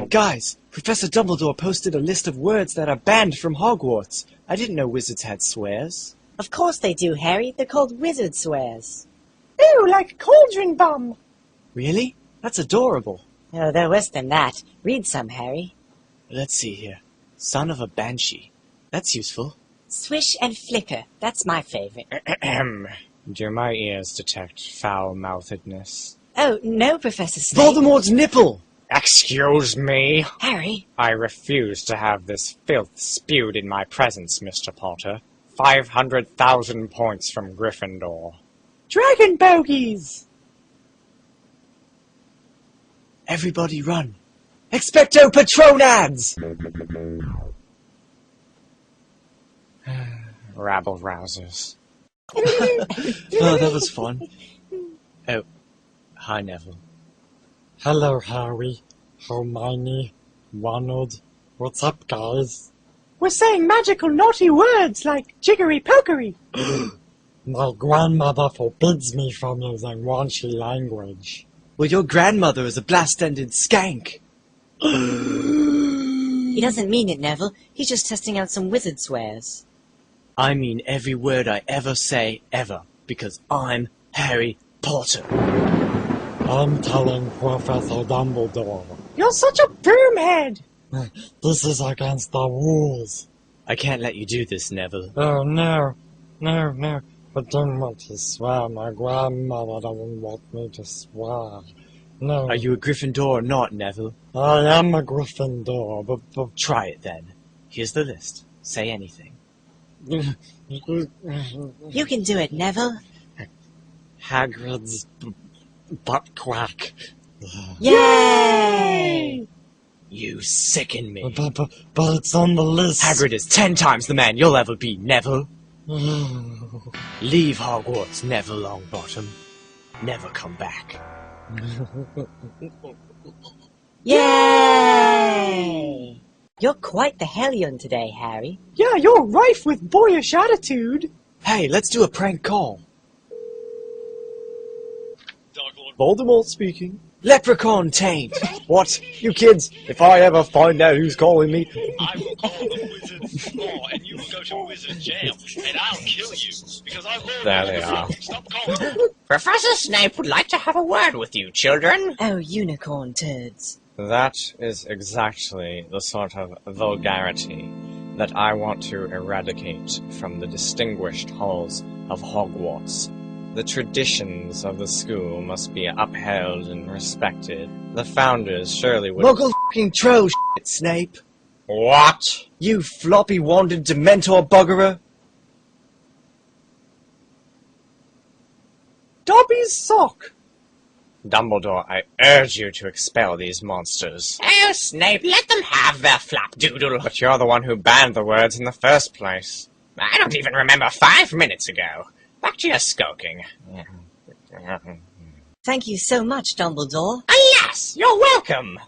Guys, Professor Dumbledore posted a list of words that are banned from Hogwarts. I didn't know wizards had swears. Of course they do, Harry. They're called wizard swears. Ooh, like cauldron bum. Really? That's adorable. Oh, they're worse than that. Read some, Harry. Let's see here. Son of a banshee. That's useful. Swish and flicker. That's my favorite. Do my ears detect foul-mouthedness? Oh, no, Professor Snape. Voldemort's nipple! Excuse me? Harry. I refuse to have this filth spewed in my presence, Mr. Potter. 500,000 points from Gryffindor. Dragon bogies. Everybody run. Expecto Patronads! Rabble-rousers. Oh, that was fun. Oh, hi, Neville. Hello, Harry, Hermione, Ronald. What's up, guys? We're saying magical naughty words like jiggery pokery. My grandmother forbids me from using raunchy language. Well, your grandmother is a blast-ended skank. He doesn't mean it, Neville. He's just testing out some wizard swears. I mean every word I ever say, ever, because I'm Harry Potter. I'm telling Professor Dumbledore. You're such a broomhead. This is against the rules. I can't let you do this, Neville. Oh, no. I don't want to swear. My grandmother doesn't want me to swear. No. Are you a Gryffindor or not, Neville? I am a Gryffindor, but... Try it then. Here's the list. Say anything. You can do it, Neville. Hagrid's butt quack. Yay! You sicken me. But it's on the list. Hagrid is 10 times the man you'll ever be, Neville. Leave Hogwarts, Neville Longbottom. Never come back. Yay! You're quite the hellion today, Harry. Yeah, you're rife with boyish attitude. Hey, let's do a prank call. Voldemort speaking. Leprechaun taint. What? You kids, if I ever find out who's calling me... I will call the wizard's law, and you will go to wizard jail, and I'll kill you, because I've already... There they are. Stop calling. Professor Snape would like to have a word with you, children. Oh, unicorn turds. That is exactly the sort of vulgarity that I want to eradicate from the distinguished halls of Hogwarts. The traditions of the school must be upheld and respected. The founders surely would... Muggle f***ing troll shit, Snape. What? You floppy-wanded Dementor buggerer. Dobby's sock. Dumbledore, I urge you to expel these monsters. Oh, Snape, let them have their flapdoodle. But you're the one who banned the words in the first place. I don't even remember 5 minutes ago. Back to your skulking. Thank you so much, Dumbledore. Alas, you're welcome.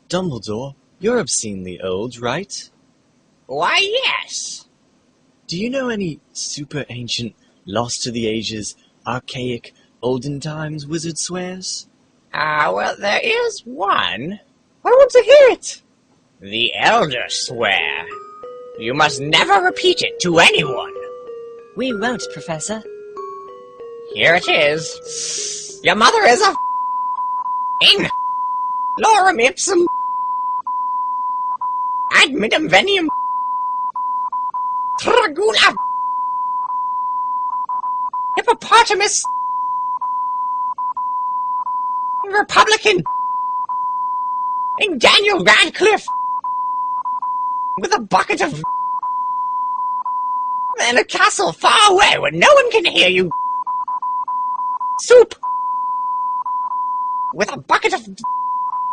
Dumbledore, you're obscenely old, right? Why, yes. Do you know any super ancient, lost to the ages, archaic, olden times wizard swears? Well, there is one. I want to hear it. The Elder Swear. You must never repeat it to anyone. We won't, Professor. Here it is. Your mother is a in lorem ipsum admitum venium tragula hippopotamus Republican in Daniel Radcliffe with a bucket of and a castle far away where no one can hear you. Soup with a bucket of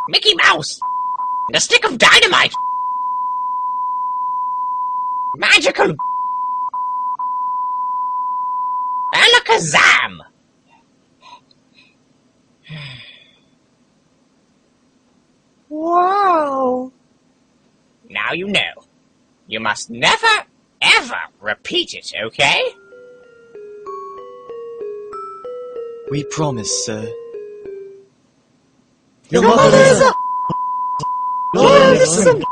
Mickey Mouse and a stick of dynamite. Magical Alakazam. Wow. Now you know. You must never, ever repeat it, okay? We promise, sir. Your mother is a... Loathsome...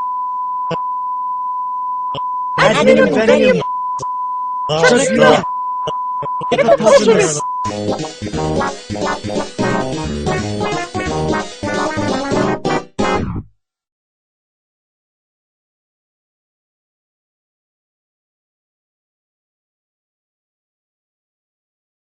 Ad invenium... Just Just not... not. Hippopotamus...